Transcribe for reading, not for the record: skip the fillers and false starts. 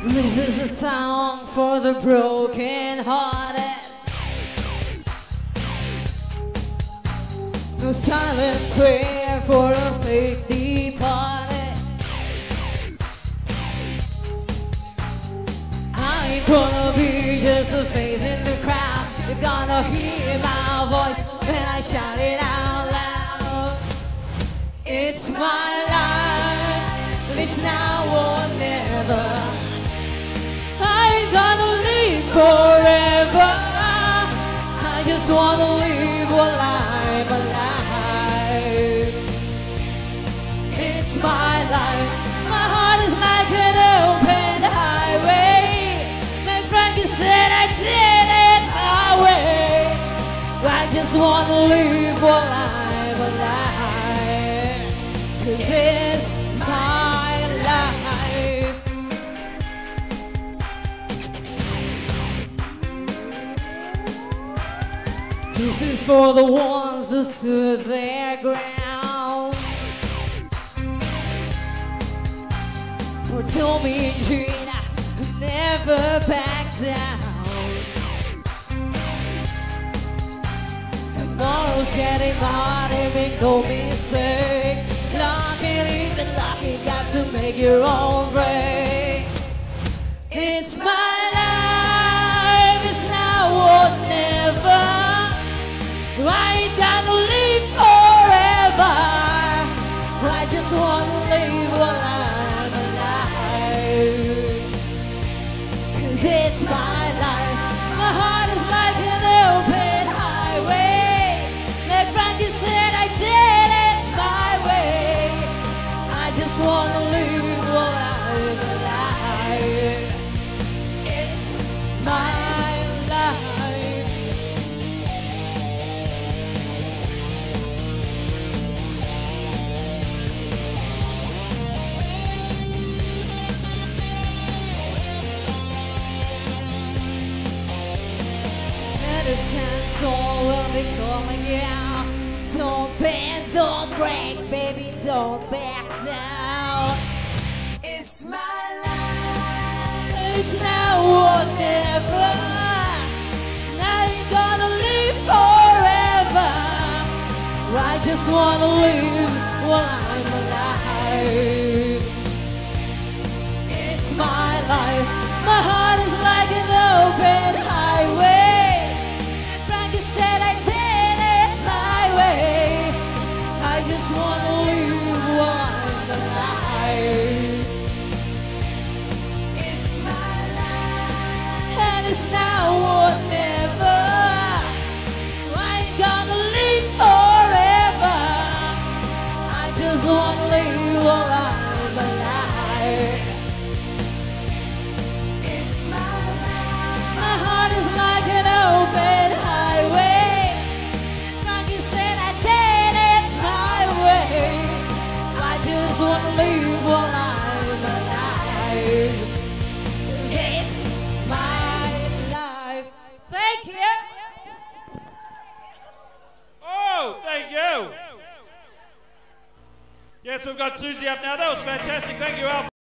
This is a song for the broken hearted. No silent prayer for a faith departed. I ain't gonna be just a face in the crowd. You're gonna hear my voice when I shout it out loud. It's my life, it's now or never. I ain't gonna live forever. I just wanna live while I'm alive. It's my life. My heart is like an open highway. My Frankie said I did it my way. I just wanna live while I'm alive. 'Cause it's my life. This is for the ones who stood their ground, or told me in dream never back down. Tomorrow's getting harder, make no mistake. Luck and even lucky, got to make your own breaks. It's my life, it's now or never. I ain't gonna live forever. I just wanna live while I'm alive. 'Cause it's my life. My heart is like an open highway. Like Frankie said, I did it my way. I just wanna live while I'm alive. It's my life. Understand all will be coming out. Don't bend, don't break, baby, don't back down. It's my life, it's now or never. I ain't gonna live forever. I just wanna live while I'm alive. It's my life. My heart is like an open highway. I just wanna live while I'm alive. It's my life, and it's now or never. I ain't gonna live forever. I just wanna live while I'm alive. It's my life. My heart is like an open highway. I wanna live while I'm alive. It's my life. Thank you. Oh, thank you. Yes, we've got Susie up now. That was fantastic. Thank you, Alf.